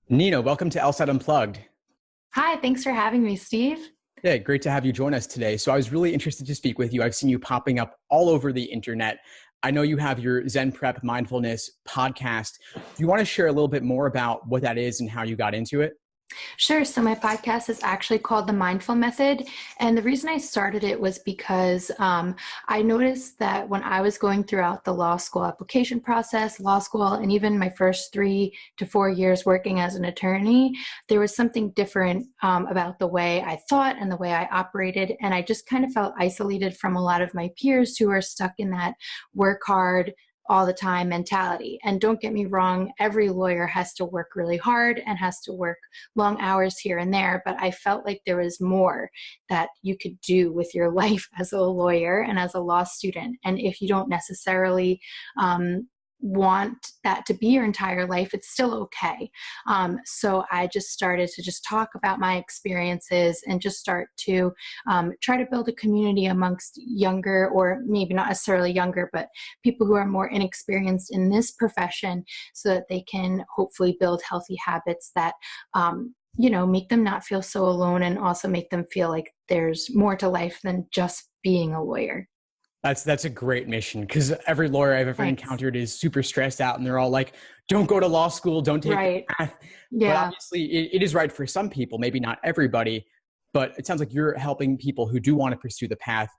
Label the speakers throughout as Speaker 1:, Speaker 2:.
Speaker 1: Nina, welcome to LSAT Unplugged.
Speaker 2: Hi, thanks for having me, Steve.
Speaker 1: Yeah, great to have you join us today. So I was really interested to speak with you. I've seen you popping up all over the internet. I know you have your Zen Prep Mindfulness podcast. Do you want to share a little bit more about what that is and how you got into it?
Speaker 2: Sure. So my podcast is actually called The Mindful Method. And the reason I started it was because I noticed that when I was going throughout the law school application process, law school, and even my first 3 to 4 years working as an attorney, there was something different about the way I thought and the way I operated. And I just kind of felt isolated from a lot of my peers who are stuck in that work hard, all the time mentality. And don't get me wrong, every lawyer has to work really hard and has to work long hours here and there, but I felt like there was more that you could do with your life as a lawyer and as a law student. And if you don't necessarily want that to be your entire life, it's still okay. So I just started to just talk about my experiences and just start to try to build a community amongst younger, or maybe not necessarily younger, but people who are more inexperienced in this profession, so that they can hopefully build healthy habits that make them not feel so alone, and also make them feel like there's more to life than just being a lawyer.
Speaker 1: That's a great mission, because every lawyer I've ever encountered is super stressed out, and they're all like, don't go to law school, don't take the path.
Speaker 2: Yeah.
Speaker 1: But obviously it is right for some people, maybe not everybody, but it sounds like you're helping people who do want to pursue the path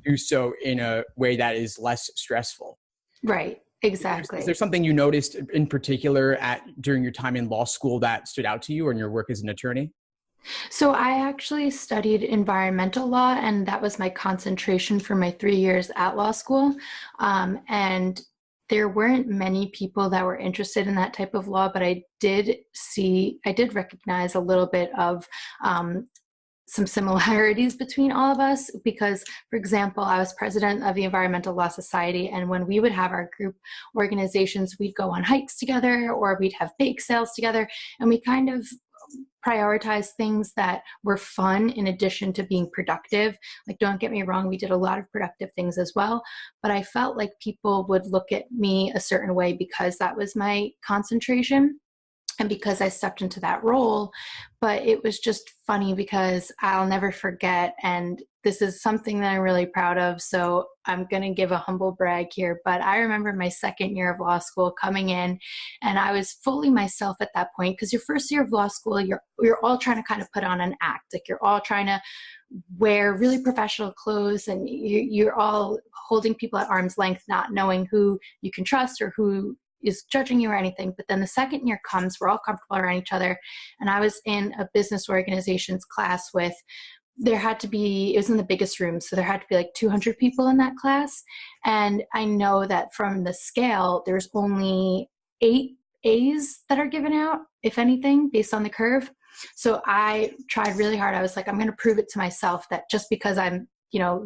Speaker 1: do so in a way that is less stressful.
Speaker 2: Right. Exactly.
Speaker 1: Is there something you noticed in particular during your time in law school that stood out to you or in your work as an attorney?
Speaker 2: So I actually studied environmental law, and that was my concentration for my 3 years at law school. And there weren't many people that were interested in that type of law, but I did recognize a little bit of some similarities between all of us, because, for example, I was president of the Environmental Law Society, and when we would have our group organizations, we'd go on hikes together, or we'd have bake sales together, and we kind of prioritize things that were fun in addition to being productive. Like, don't get me wrong, we did a lot of productive things as well, but I felt like people would look at me a certain way because that was my concentration and because I stepped into that role. But it was just funny because I'll never forget, and this is something that I'm really proud of, so I'm going to give a humble brag here, but I remember my second year of law school coming in, and I was fully myself at that point, because your first year of law school, you're all trying to kind of put on an act. Like, you're all trying to wear really professional clothes, and you're all holding people at arm's length, not knowing who you can trust or who is judging you or anything. But then the second year comes, we're all comfortable around each other. And I was in a business organizations class with, it was in the biggest room, so there had to be like 200 people in that class. And I know that from the scale, there's only 8 A's that are given out, if anything, based on the curve. So I tried really hard. I was like, I'm going to prove it to myself that just because I'm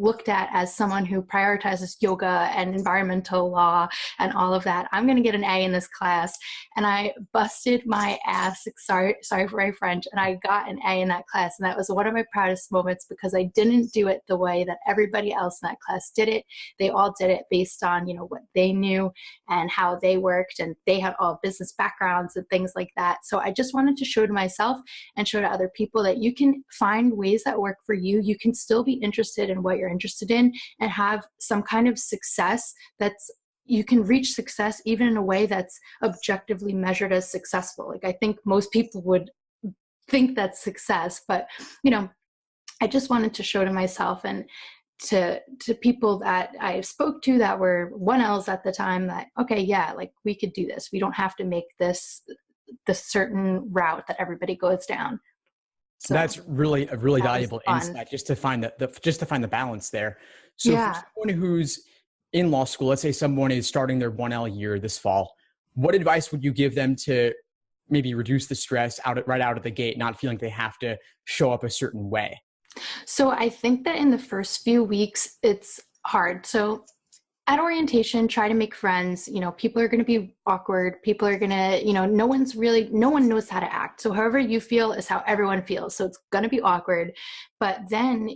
Speaker 2: looked at as someone who prioritizes yoga and environmental law and all of that, I'm going to get an A in this class. And I busted my ass, sorry for my French, and I got an A in that class. And that was one of my proudest moments, because I didn't do it the way that everybody else in that class did it. They all did it based on, what they knew and how they worked, and they had all business backgrounds and things like that. So I just wanted to show to myself and show to other people that you can find ways that work for you. You can still be interested in what you're interested in and have some kind of success you can reach success even in a way that's objectively measured as successful. Like, I think most people would think that's success, but I just wanted to show to myself and to people that I spoke to that were 1Ls at the time that, okay, yeah, like, we could do this. We don't have to make this the certain route that everybody goes down. So
Speaker 1: that's really a really valuable insight, just to find the balance there. So for someone who's in law school, let's say someone is starting their 1L year this fall, what advice would you give them to maybe reduce the stress right out of the gate, not feeling they have to show up a certain way?
Speaker 2: So I think that in the first few weeks, it's hard. So at orientation, try to make friends. People are going to be awkward. People are going to, no one knows how to act. So however you feel is how everyone feels. So it's going to be awkward. But then,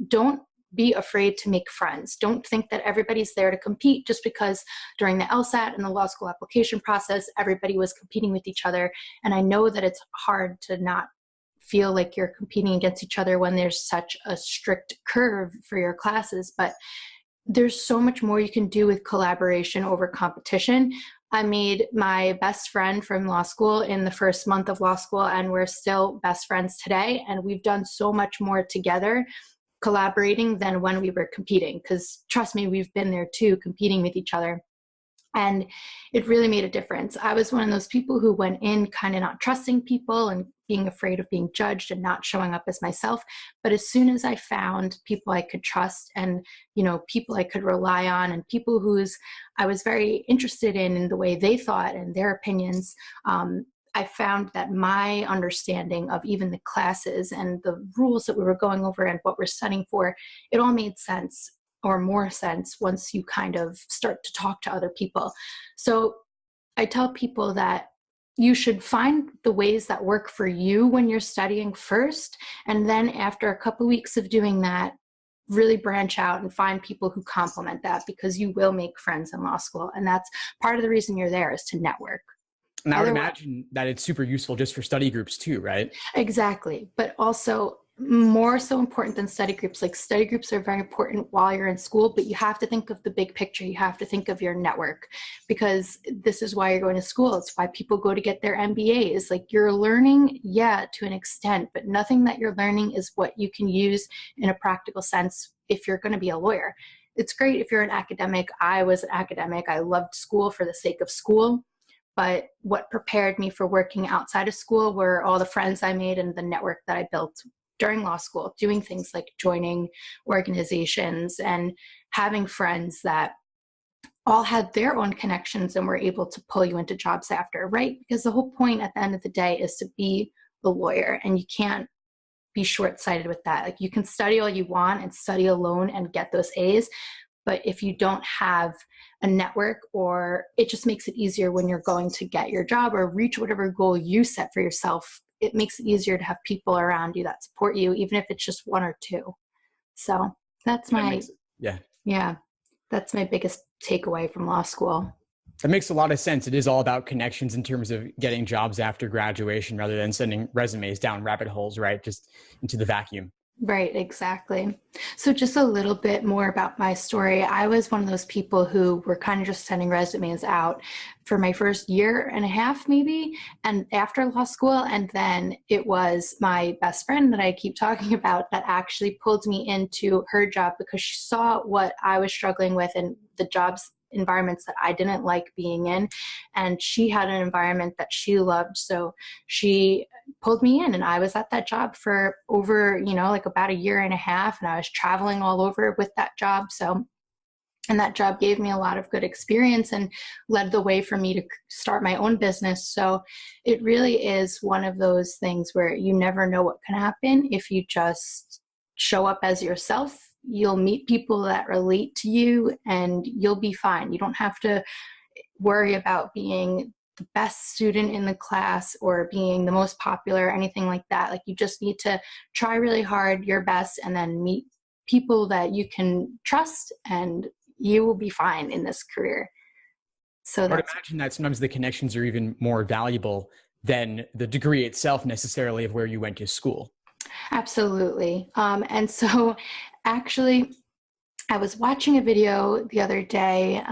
Speaker 2: don't be afraid to make friends. Don't think that everybody's there to compete just because during the LSAT and the law school application process, everybody was competing with each other. And I know that it's hard to not feel like you're competing against each other when there's such a strict curve for your classes, but there's so much more you can do with collaboration over competition. I made my best friend from law school in the first month of law school, and we're still best friends today. And we've done so much more together collaborating than when we were competing, because trust me, we've been there too, competing with each other. And it really made a difference. I was one of those people who went in kind of not trusting people and being afraid of being judged and not showing up as myself. But as soon as I found people I could trust and, people I could rely on and people I was very interested in the way they thought and their opinions, I found that my understanding of even the classes and the rules that we were going over and what we're studying for, it all made sense, or more sense, once you kind of start to talk to other people. So I tell people that you should find the ways that work for you when you're studying first. And then after a couple of weeks of doing that, really branch out and find people who complement that, because you will make friends in law school. And that's part of the reason you're there, is to network.
Speaker 1: And I would imagine that it's super useful just for study groups too, right?
Speaker 2: Exactly. But also more so important than study groups. Like, study groups are very important while you're in school, but you have to think of the big picture. You have to think of your network, because this is why you're going to school. It's why people go to get their MBAs. Like, you're learning, to an extent, but nothing that you're learning is what you can use in a practical sense if you're going to be a lawyer. It's great if you're an academic. I was an academic. I loved school for the sake of school. But what prepared me for working outside of school were all the friends I made and the network that I built during law school, doing things like joining organizations and having friends that all had their own connections and were able to pull you into jobs after, right? Because the whole point at the end of the day is to be a lawyer, and you can't be short-sighted with that. Like, you can study all you want and study alone and get those A's, but if you don't have a network, or it just makes it easier when you're going to get your job or reach whatever goal you set for yourself, it makes it easier to have people around you that support you, even if it's just one or two. So that's that's my biggest takeaway from law school.
Speaker 1: That makes a lot of sense. It is all about connections in terms of getting jobs after graduation, rather than sending resumes down rabbit holes, right? Just into the vacuum.
Speaker 2: Right, exactly. So just a little bit more about my story. I was one of those people who were kind of just sending resumes out for my first year and a half, maybe, and after law school. And then it was my best friend that I keep talking about that actually pulled me into her job, because she saw what I was struggling with and the jobs environments that I didn't like being in. And she had an environment that she loved. So she pulled me in, and I was at that job for over, like about a year and a half. And I was traveling all over with that job. And that job gave me a lot of good experience and led the way for me to start my own business. So it really is one of those things where you never know what can happen if you just show up as yourself. You'll meet people that relate to you, and you'll be fine. You don't have to worry about being the best student in the class or being the most popular or anything like that. Like, you just need to try really hard, your best, and then meet people that you can trust, and you will be fine in this career. So I would
Speaker 1: imagine that sometimes the connections are even more valuable than the degree itself necessarily of where you went to school.
Speaker 2: Absolutely. And so actually, I was watching a video the other day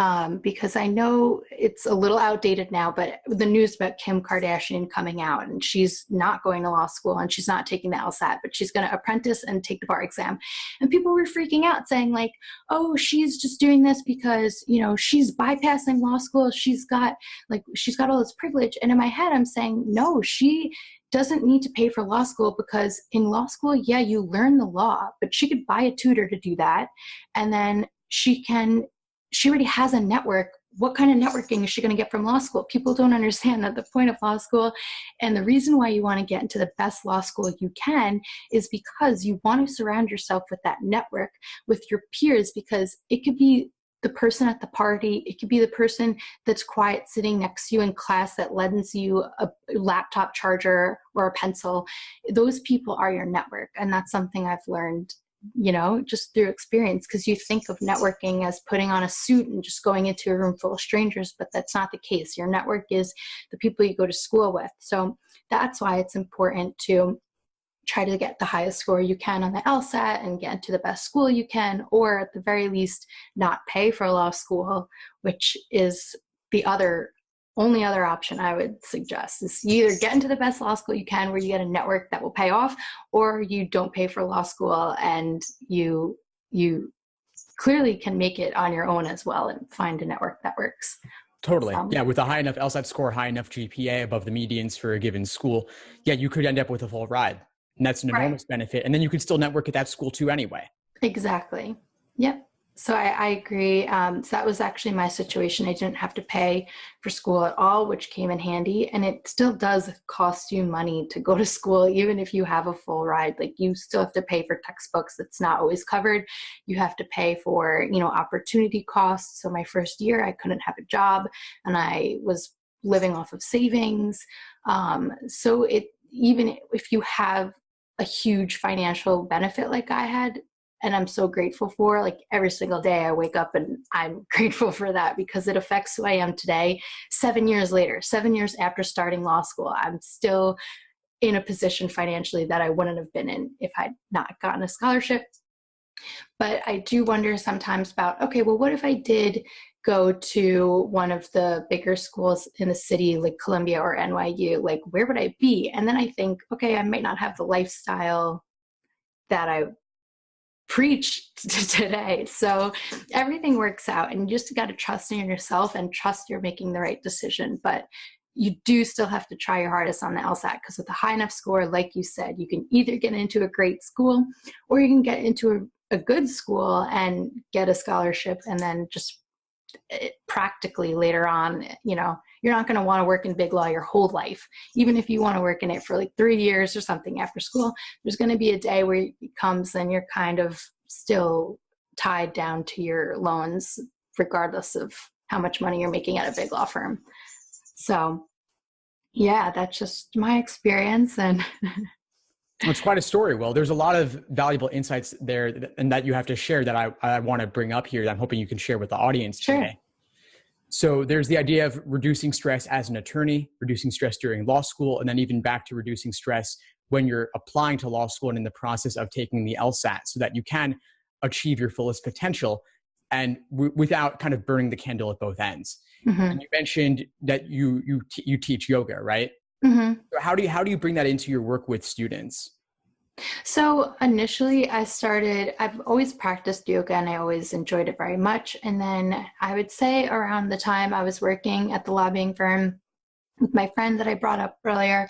Speaker 2: because I know it's a little outdated now, but the news about Kim Kardashian coming out, and she's not going to law school and she's not taking the LSAT, but she's going to apprentice and take the bar exam. And people were freaking out saying like, oh, she's just doing this because, she's bypassing law school. She's got all this privilege. And in my head, I'm saying, no, she doesn't need to pay for law school, because in law school, you learn the law, but she could buy a tutor to do that. And then she already has a network. What kind of networking is she going to get from law school? People don't understand that the point of law school, and the reason why you want to get into the best law school you can, is because you want to surround yourself with that network, with your peers, because it could be the person at the party, it could be the person that's quiet sitting next to you in class that lends you a laptop charger or a pencil. Those people are your network. And that's something I've learned just through experience, because you think of networking as putting on a suit and just going into a room full of strangers, but that's not the case. Your network is the people you go to school with. So that's why it's important to try to get the highest score you can on the LSAT and get into the best school you can, or at the very least not pay for law school, which is the only other option I would suggest. Is you either get into the best law school you can where you get a network that will pay off, or you don't pay for law school and you clearly can make it on your own as well and find a network that works.
Speaker 1: Totally. Yeah. With a high enough LSAT score, high enough GPA above the medians for a given school, yeah, you could end up with a full ride. And that's an enormous benefit. And then you could still network at that school too anyway.
Speaker 2: Exactly. Yep. So I agree. So that was actually my situation. I didn't have to pay for school at all, which came in handy. And it still does cost you money to go to school, even if you have a full ride. Like, you still have to pay for textbooks. That's not always covered. You have to pay for, opportunity costs. So my first year, I couldn't have a job and I was living off of savings. So even if you have a huge financial benefit like I had, and I'm so grateful for, like, every single day I wake up and I'm grateful for that, because it affects who I am today. 7 years later, 7 years after starting law school, I'm still in a position financially that I wouldn't have been in if I'd not gotten a scholarship. But I do wonder sometimes about, okay, well, what if I did go to one of the bigger schools in the city, like Columbia or NYU, like, where would I be? And then I think, okay, I might not have the lifestyle that I preach today. So everything works out, and you just got to trust in yourself and trust you're making the right decision. But you do still have to try your hardest on the LSAT, because with a high enough score, like you said, you can either get into a great school or you can get into a good school and get a scholarship, and then just practically later on, you're not going to want to work in big law your whole life. Even if you want to work in it for like 3 years or something after school, there's going to be a day where it comes and you're kind of still tied down to your loans, regardless of how much money you're making at a big law firm. So yeah, that's just my experience. And
Speaker 1: it's quite a story. Well, there's a lot of valuable insights there and that you have to share that I want to bring up here that I'm hoping you can share with the audience today. So there's the idea of reducing stress as an attorney, reducing stress during law school, and then even back to reducing stress when you're applying to law school and in the process of taking the LSAT, so that you can achieve your fullest potential and without kind of burning the candle at both ends. Mm-hmm. And you mentioned that you teach yoga, right? Mm-hmm. So how do you bring that into your work with students?
Speaker 2: So initially I've always practiced yoga and I always enjoyed it very much. And then I would say around the time I was working at the lobbying firm with my friend that I brought up earlier,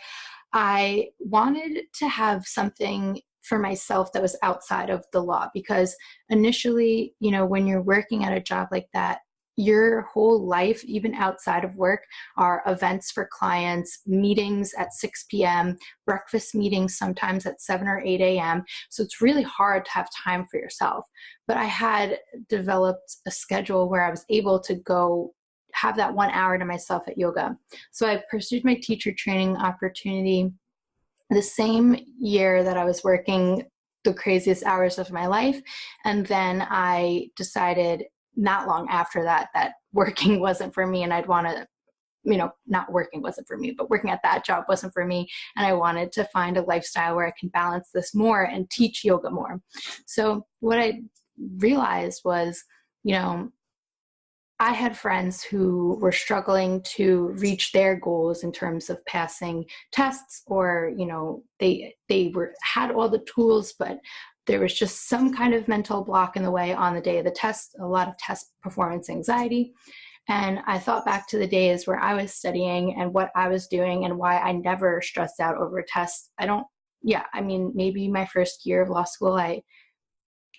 Speaker 2: I wanted to have something for myself that was outside of the law, because initially, when you're working at a job like that, your whole life, even outside of work, are events for clients, meetings at 6 p.m., breakfast meetings sometimes at 7 or 8 a.m. So it's really hard to have time for yourself. But I had developed a schedule where I was able to go have that 1 hour to myself at yoga. So I pursued my teacher training opportunity the same year that I was working the craziest hours of my life. And then I decided not long after that working wasn't for me, and I'd want to, not working wasn't for me, but working at that job wasn't for me. And I wanted to find a lifestyle where I can balance this more and teach yoga more. So what I realized was, I had friends who were struggling to reach their goals in terms of passing tests, or, they had all the tools, but there was just some kind of mental block in the way on the day of the test, a lot of test performance anxiety. And I thought back to the days where I was studying and what I was doing and why I never stressed out over a test. Maybe my first year of law school, I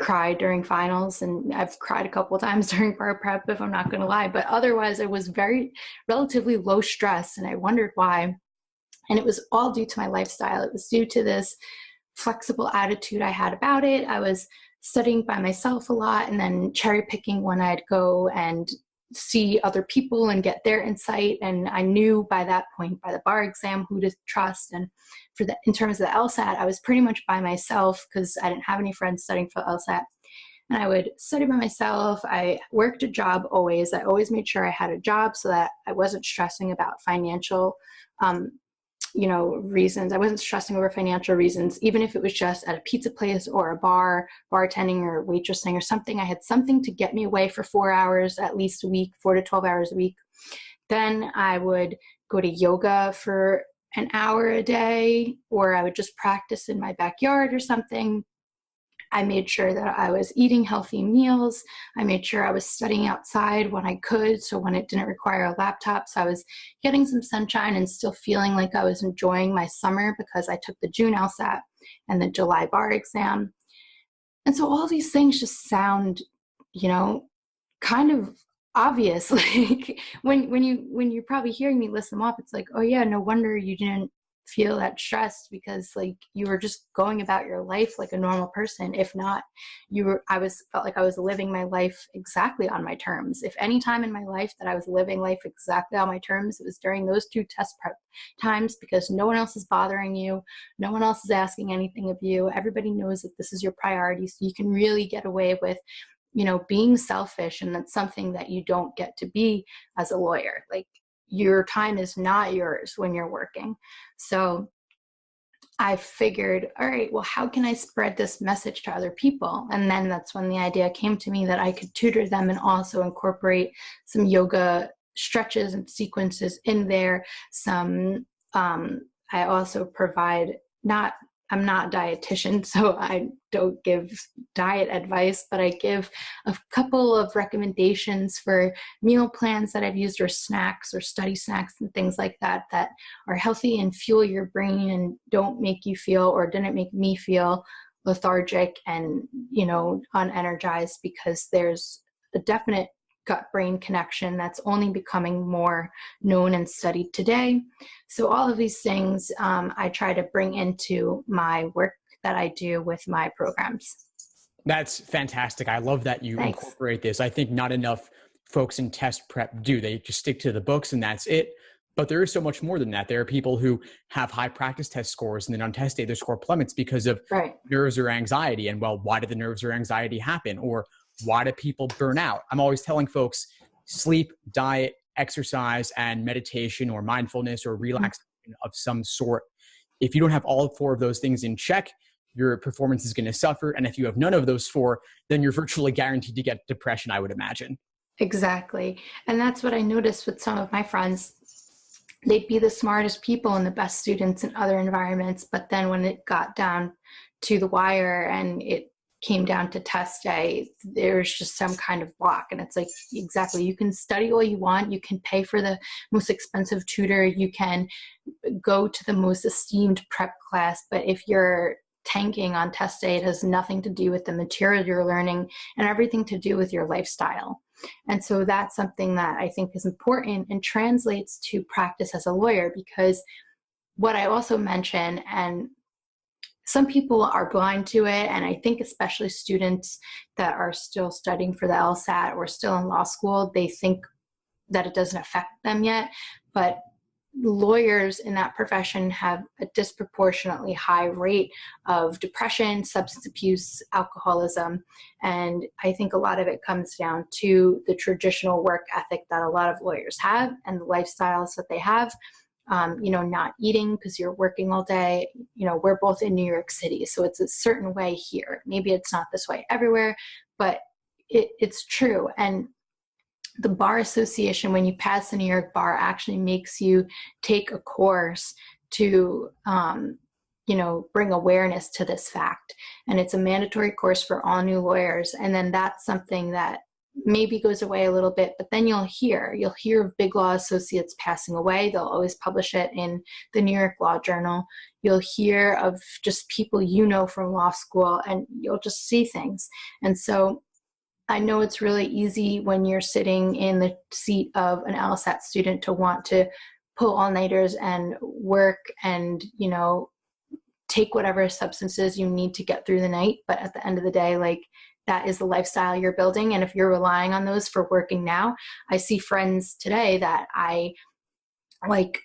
Speaker 2: cried during finals, and I've cried a couple of times during bar prep, if I'm not going to lie. But otherwise, it was relatively low stress, and I wondered why. And it was all due to my lifestyle. It was due to this flexible attitude I had about it. I was studying by myself a lot, and then cherry picking when I'd go and see other people and get their insight. And I knew by that point, by the bar exam, who to trust. And in terms of the LSAT, I was pretty much by myself because I didn't have any friends studying for the LSAT. And I would study by myself. I worked a job always. I always made sure I had a job so that I wasn't stressing about financial reasons. I wasn't stressing over financial reasons, even if it was just at a pizza place or a bar, bartending or waitressing or something. I had something to get me away for 4 hours at least a week, 4 to 12 hours a week. Then I would go to yoga for an hour a day, or I would just practice in my backyard or something. I made sure that I was eating healthy meals. I made sure I was studying outside when I could, so when it didn't require a laptop. So I was getting some sunshine and still feeling like I was enjoying my summer because I took the June LSAT and the July bar exam. And so all these things just sound, kind of obvious. Like when you're probably hearing me list them off, it's like, oh yeah, no wonder you didn't feel that stressed, because like you were just going about your life like a normal person. If not, felt like I was living my life exactly on my terms. If any time in my life that I was living life exactly on my terms, it was during those 2 test prep times, because no one else is bothering you. No one else is asking anything of you. Everybody knows that this is your priority. So you can really get away with, being selfish. And that's something that you don't get to be as a lawyer. Like, your time is not yours when you're working. So I figured, all right, well, how can I spread this message to other people? And then that's when the idea came to me that I could tutor them and also incorporate some yoga stretches and sequences in there. I also provide I'm not a dietitian, so I don't give diet advice, but I give a couple of recommendations for meal plans that I've used, or snacks or study snacks and things like that are healthy and fuel your brain and don't make you feel, or didn't make me feel, lethargic and, unenergized, because there's a definite gut-brain connection that's only becoming more known and studied today. So all of these things I try to bring into my work that I do with my programs.
Speaker 1: That's fantastic. I love that you incorporate this. I think not enough folks in test prep do. They just stick to the books and that's it. But there is so much more than that. There are people who have high practice test scores and then on test day their score plummets because of nerves or anxiety. And well, why did the nerves or anxiety happen? Or why do people burn out? I'm always telling folks, sleep, diet, exercise, and meditation or mindfulness or relaxation of some sort. If you don't have all 4 of those things in check, your performance is going to suffer. And if you have none of those 4, then you're virtually guaranteed to get depression, I would imagine.
Speaker 2: Exactly. And that's what I noticed with some of my friends. They'd be the smartest people and the best students in other environments. But then when it got down to the wire and it came down to test day, there's just some kind of block. And it's like, exactly, you can study all you want, you can pay for the most expensive tutor, you can go to the most esteemed prep class, but if you're tanking on test day, it has nothing to do with the material you're learning and everything to do with your lifestyle. And so that's something that I think is important and translates to practice as a lawyer, because what I also mentioned, and some people are blind to it, and I think especially students that are still studying for the LSAT or still in law school, they think that it doesn't affect them yet. But lawyers in that profession have a disproportionately high rate of depression, substance abuse, alcoholism. And I think a lot of it comes down to the traditional work ethic that a lot of lawyers have and the lifestyles that they have. Not eating because you're working all day. We're both in New York City, so it's a certain way here. Maybe it's not this way everywhere, but it's true. And the Bar Association, when you pass the New York Bar, actually makes you take a course to, bring awareness to this fact. And it's a mandatory course for all new lawyers. And then that's something that maybe goes away a little bit, but then you'll hear of big law associates passing away. They'll always publish it in the New York Law Journal. You'll hear of just people from law school, and you'll just see things. And so I know it's really easy when you're sitting in the seat of an LSAT student to want to pull all-nighters and work and, take whatever substances you need to get through the night. But at the end of the day, like, that is the lifestyle you're building. And if you're relying on those for working now, I see friends today that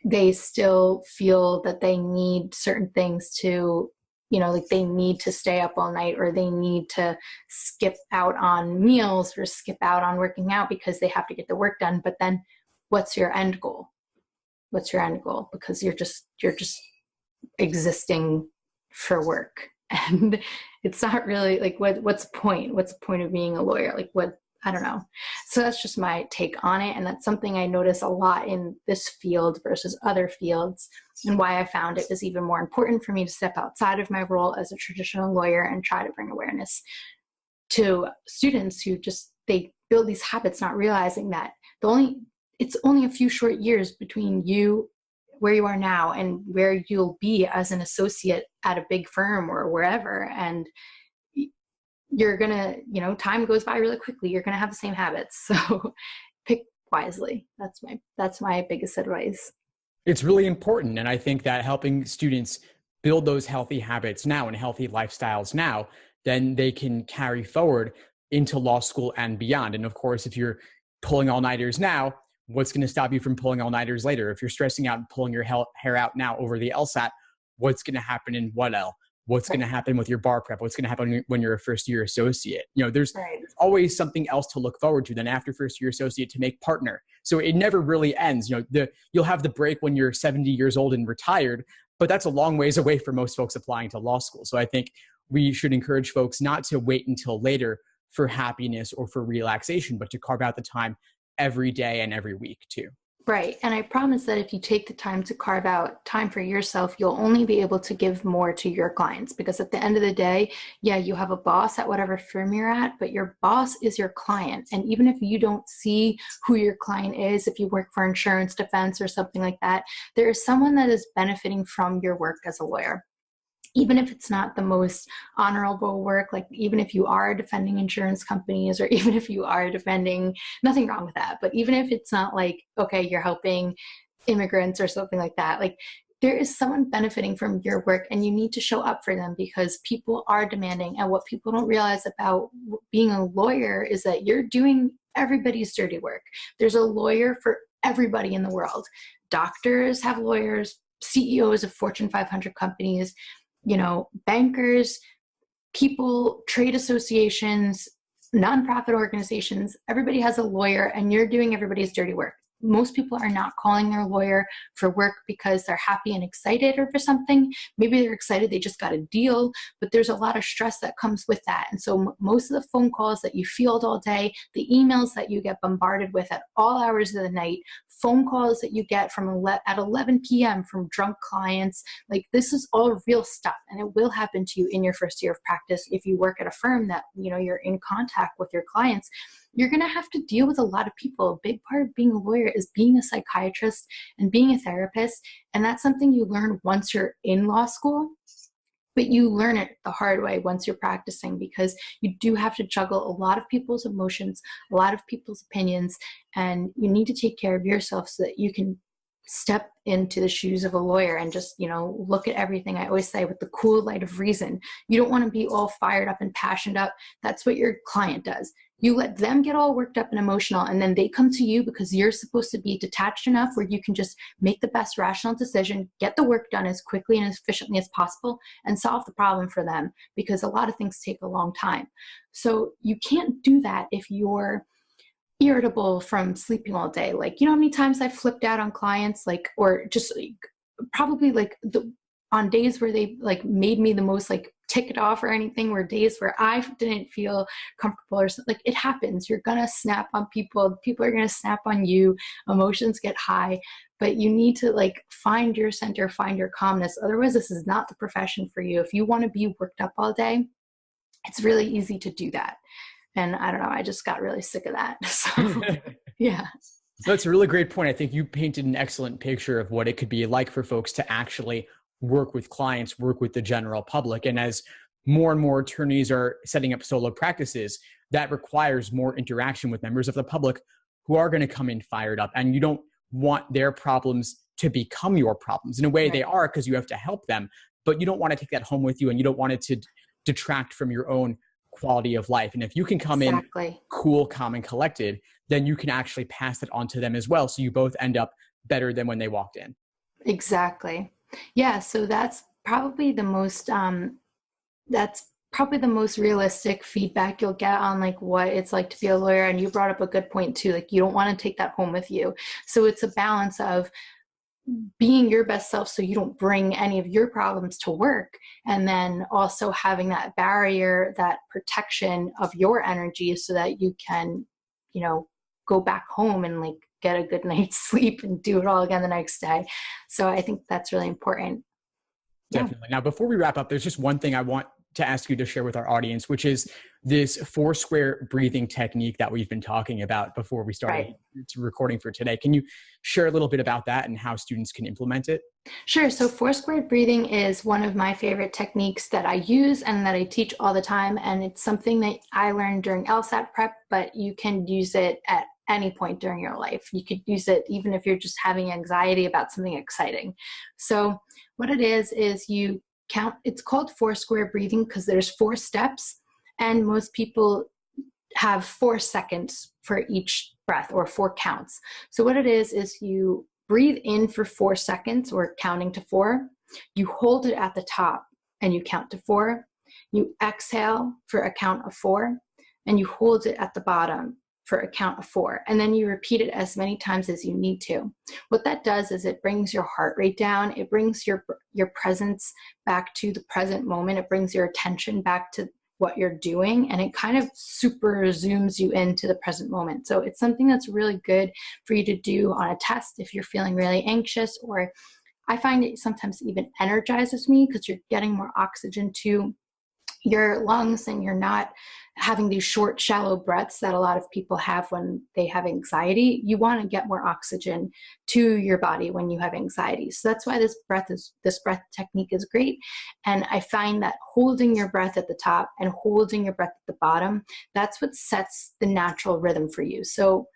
Speaker 2: they still feel that they need certain things to, like they need to stay up all night, or they need to skip out on meals or skip out on working out because they have to get the work done. But then what's your end goal? What's your end goal? Because you're just existing for work. And it's not really like, what's the point? What's the point of being a lawyer? Like I don't know. So that's just my take on it. And that's something I notice a lot in this field versus other fields, and why I found it was even more important for me to step outside of my role as a traditional lawyer and try to bring awareness to students who they build these habits, not realizing that it's only a few short years between you, where you are now, and where you'll be as an associate at a big firm or wherever. And you're gonna, time goes by really quickly. You're gonna have the same habits. So pick wisely. That's my biggest advice.
Speaker 1: It's really important. And I think that helping students build those healthy habits now and healthy lifestyles now, then they can carry forward into law school and beyond. And of course, if you're pulling all-nighters now, what's going to stop you from pulling all-nighters later? If you're stressing out and pulling your hair out now over the LSAT, what's going to happen in 1L? What's going to happen with your bar prep? What's going to happen when you're a first-year associate? There's always something else to look forward to. Then after first-year associate, to make partner. So it never really ends. You'll have the break when you're 70 years old and retired, but that's a long ways away for most folks applying to law school. So I think we should encourage folks not to wait until later for happiness or for relaxation, but to carve out the time every day and every week too.
Speaker 2: Right. And I promise that if you take the time to carve out time for yourself, you'll only be able to give more to your clients, because at the end of the day, you have a boss at whatever firm you're at, but your boss is your client. And even if you don't see who your client is, if you work for insurance defense or something like that, there is someone that is benefiting from your work as a lawyer. Even if it's not the most honorable work, like even if you are defending insurance companies, or even if you are defending, nothing wrong with that, but even if it's not like, okay, you're helping immigrants or something like that, like there is someone benefiting from your work, and you need to show up for them, because people are demanding. And what people don't realize about being a lawyer is that you're doing everybody's dirty work. There's a lawyer for everybody in the world. Doctors have lawyers, CEOs of Fortune 500 companies, bankers, people, trade associations, nonprofit organizations, everybody has a lawyer, and you're doing everybody's dirty work. Most people are not calling their lawyer for work because they're happy and excited or for something. Maybe they're excited, they just got a deal, but there's a lot of stress that comes with that. And so most of the phone calls that you field all day, the emails that you get bombarded with at all hours of the night, phone calls that you get at 11 p.m. from drunk clients, like this is all real stuff, and it will happen to you in your first year of practice. If you work at a firm that, you're in contact with your clients, you're going to have to deal with a lot of people. A big part of being a lawyer is being a psychiatrist and being a therapist. And that's something you learn once you're in law school, but you learn it the hard way once you're practicing, because you do have to juggle a lot of people's emotions, a lot of people's opinions, and you need to take care of yourself so that you can step into the shoes of a lawyer and just, look at everything. I always say, with the cool light of reason. You don't want to be all fired up and passionate up. That's what your client does. You let them get all worked up and emotional, and then they come to you because you're supposed to be detached enough where you can just make the best rational decision, get the work done as quickly and as efficiently as possible, and solve the problem for them, because a lot of things take a long time. So you can't do that if you're irritable from sleeping all day. Like, how many times I've flipped out on clients, or just probably on days where they made me the most ticked off or anything, were days where I didn't feel comfortable or something. It happens. You're going to snap on people. People are going to snap on you. Emotions get high, but you need to find your center, find your calmness. Otherwise, this is not the profession for you. If you want to be worked up all day, it's really easy to do that. And I don't know, I just got really sick of that. So, yeah.
Speaker 1: That's a really great point. I think you painted an excellent picture of what it could be like for folks to actually work with clients, work with the general public. And as more and more attorneys are setting up solo practices, that requires more interaction with members of the public who are going to come in fired up. And you don't want their problems to become your problems. In a way, they are, because you have to help them, but you don't want to take that home with you, and you don't want it to detract from your own quality of life. And if you can come in cool, calm, and collected, then you can actually pass it on to them as well. So you both end up better than when they walked in.
Speaker 2: Exactly. Yeah. So that's probably the most, realistic feedback you'll get on like what it's like to be a lawyer. And you brought up a good point too. Like you don't want to take that home with you. So it's a balance of being your best self so you don't bring any of your problems to work, and then also having that barrier, that protection of your energy so that you can, go back home and like get a good night's sleep and do it all again the next day. So I think that's really important.
Speaker 1: Definitely. Now, before we wrap up, there's just one thing I want to ask you to share with our audience, which is this 4 square breathing technique that we've been talking about before we started recording for today. Can you share a little bit about that and how students can implement it?
Speaker 2: Sure. So 4 square breathing is one of my favorite techniques that I use and that I teach all the time. And it's something that I learned during LSAT prep, but you can use it at any point during your life. You could use it even if you're just having anxiety about something exciting. So what it is you count, it's called 4 square breathing because there's 4 steps, and most people have 4 seconds for each breath, or 4 counts. So what it is you breathe in for 4 seconds, or counting to 4. You hold it at the top and you count to 4. You exhale for a count of 4, and you hold it at the bottom for a count of 4. And then you repeat it as many times as you need to. What that does is it brings your heart rate down. It brings your presence back to the present moment. It brings your attention back to what you're doing, and it kind of super zooms you into the present moment. So it's something that's really good for you to do on a test if you're feeling really anxious, or I find it sometimes even energizes me because you're getting more oxygen to your lungs and you're not having these short, shallow breaths that a lot of people have when they have anxiety. You want to get more oxygen to your body when you have anxiety. So that's why this breath technique is great. And I find that holding your breath at the top and holding your breath at the bottom, that's what sets the natural rhythm for you. So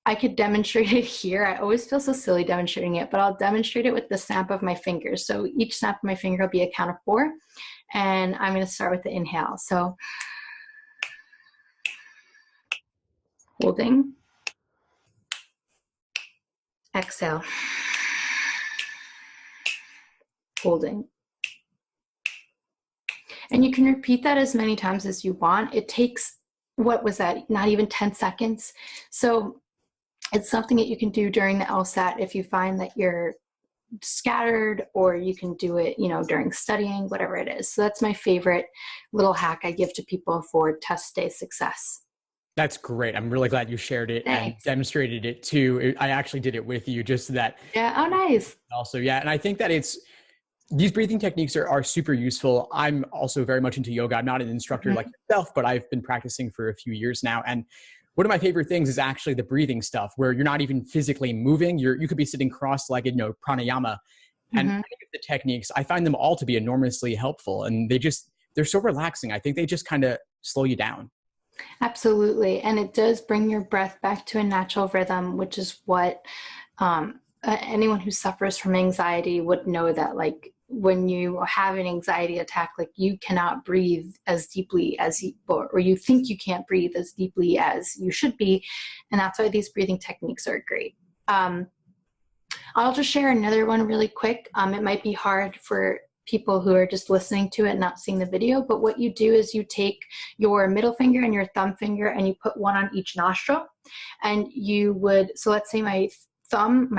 Speaker 2: I could demonstrate it here. I always feel so silly demonstrating it, but I'll demonstrate it with the snap of my fingers. So each snap of my finger will be a count of 4. And I'm going to start with the inhale. So holding, exhale, holding. And you can repeat that as many times as you want. It takes, what was that, not even 10 seconds. So it's something that you can do during the LSAT if you find that you're scattered, or you can do it, during studying, whatever it is. So that's my favorite little hack I give to people for test day success.
Speaker 1: That's great. I'm really glad you shared it and demonstrated it too. I actually did it with you, just that.
Speaker 2: Yeah. Oh, nice.
Speaker 1: Also, yeah. And I think that these breathing techniques are super useful. I'm also very much into yoga. I'm not an instructor like yourself, but I've been practicing for a few years now. And one of my favorite things is actually the breathing stuff, where you're not even physically moving. You could be sitting cross-legged, pranayama. And I think the techniques, I find them all to be enormously helpful. And they're so relaxing. I think they just kind of slow you down.
Speaker 2: Absolutely. And it does bring your breath back to a natural rhythm, which is what anyone who suffers from anxiety would know, that like when you have an anxiety attack, like you cannot breathe as deeply as or you think you can't breathe as deeply as you should be. And that's why these breathing techniques are great. I'll just share another one really quick. It might be hard for people who are just listening to it, not seeing the video, but what you do is you take your middle finger and your thumb finger and you put one on each nostril. And so let's say my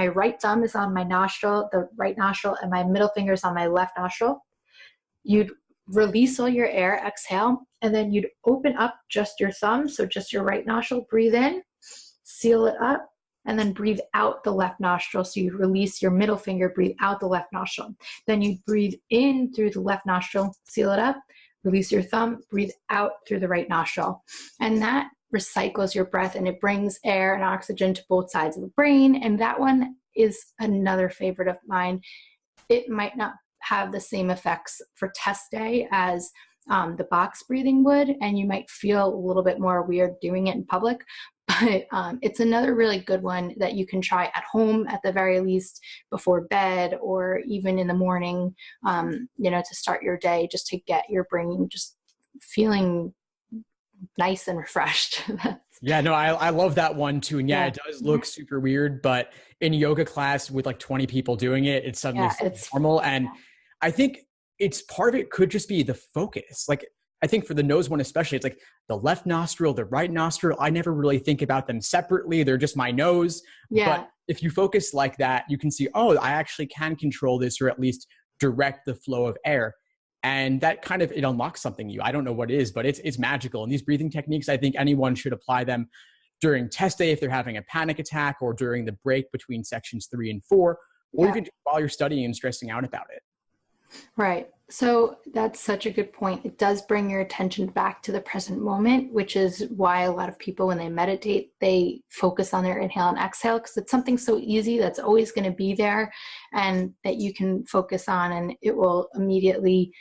Speaker 2: right thumb is on my nostril, the right nostril, and my middle finger is on my left nostril. You'd release all your air, exhale, and then you'd open up just your thumb, so just your right nostril, breathe in, seal it up, and then breathe out the left nostril. So you release your middle finger, breathe out the left nostril. Then you breathe in through the left nostril, seal it up, release your thumb, breathe out through the right nostril. And that recycles your breath, and it brings air and oxygen to both sides of the brain. And that one is another favorite of mine. It might not have the same effects for test day as the box breathing would, and you might feel a little bit more weird doing it in public. But it's another really good one that you can try at home at the very least, before bed, or even in the morning, to start your day, just to get your brain just feeling nice and refreshed.
Speaker 1: Yeah, no, I love that one too. And yeah, it does look super weird, but in yoga class with like 20 people doing it, it's suddenly it's normal. And I think it's part of it could just be the focus. Like, I think for the nose one especially, it's like the left nostril, the right nostril. I never really think about them separately. They're just my nose. Yeah. But if you focus like that, you can see, oh, I actually can control this, or at least direct the flow of air. And that kind of, it unlocks something new. I don't know what it is, but it's magical. And these breathing techniques, I think anyone should apply them during test day if they're having a panic attack, or during the break between sections 3 and 4, or even while you're studying and stressing out about it.
Speaker 2: Right. So that's such a good point. It does bring your attention back to the present moment, which is why a lot of people, when they meditate, they focus on their inhale and exhale, because it's something so easy that's always going to be there and that you can focus on, and it will immediately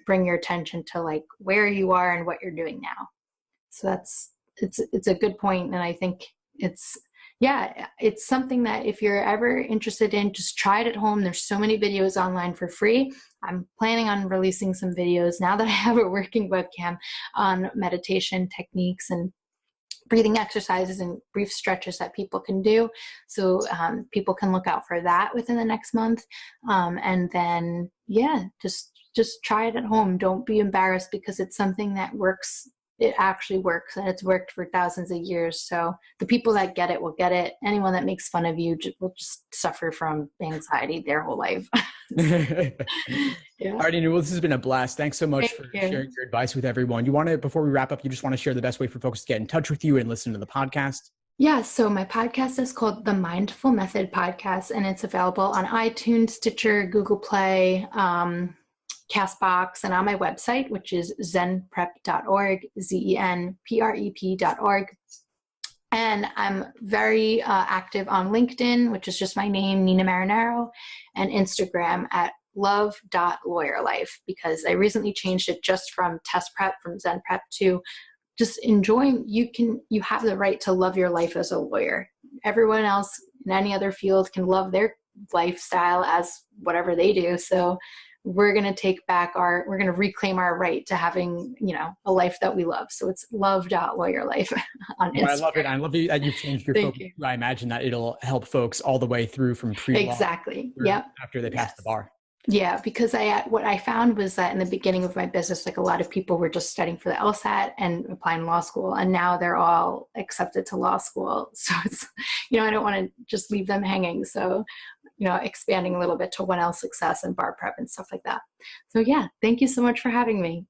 Speaker 2: bring your attention to like where you are and what you're doing now. So it's a good point. And I think it's something that if you're ever interested in, just try it at home. There's so many videos online for free. I'm planning on releasing some videos now that I have a working webcam on meditation techniques and breathing exercises and brief stretches that people can do. So people can look out for that within the next month. And then, just try it at home. Don't be embarrassed, because it's something that works. It actually works, and it's worked for thousands of years. So the people that get it will get it. Anyone that makes fun of you will just suffer from anxiety their whole life.
Speaker 1: All right, Nina, well, this has been a blast. Thanks so much for sharing your advice with everyone. You want to, before we wrap up, you just want to share the best way for folks to get in touch with you and listen to the podcast?
Speaker 2: Yeah, so my podcast is called The Mindful Method Podcast, and it's available on iTunes, Stitcher, Google Play, Castbox, and on my website, which is zenprep.org, zenprep.org. And I'm very active on LinkedIn, which is just my name, Nina Marinaro, and Instagram at love.lawyerlife, because I recently changed it just from test prep, from Zen Prep, to just enjoying. You have the right to love your life as a lawyer. Everyone else in any other field can love their lifestyle as whatever they do. So we're going to reclaim our right to having, a life that we love. So it's love.lawyerlife on Instagram.
Speaker 1: I love it. I love that you've changed your focus. I imagine that it'll help folks all the way through from pre-law.
Speaker 2: Exactly. Yep.
Speaker 1: After they pass the bar.
Speaker 2: Yeah, because what I found was that in the beginning of my business, like a lot of people were just studying for the LSAT and applying law school, and now they're all accepted to law school. So it's, I don't want to just leave them hanging. So, expanding a little bit to 1L success and bar prep and stuff like that. So yeah, thank you so much for having me.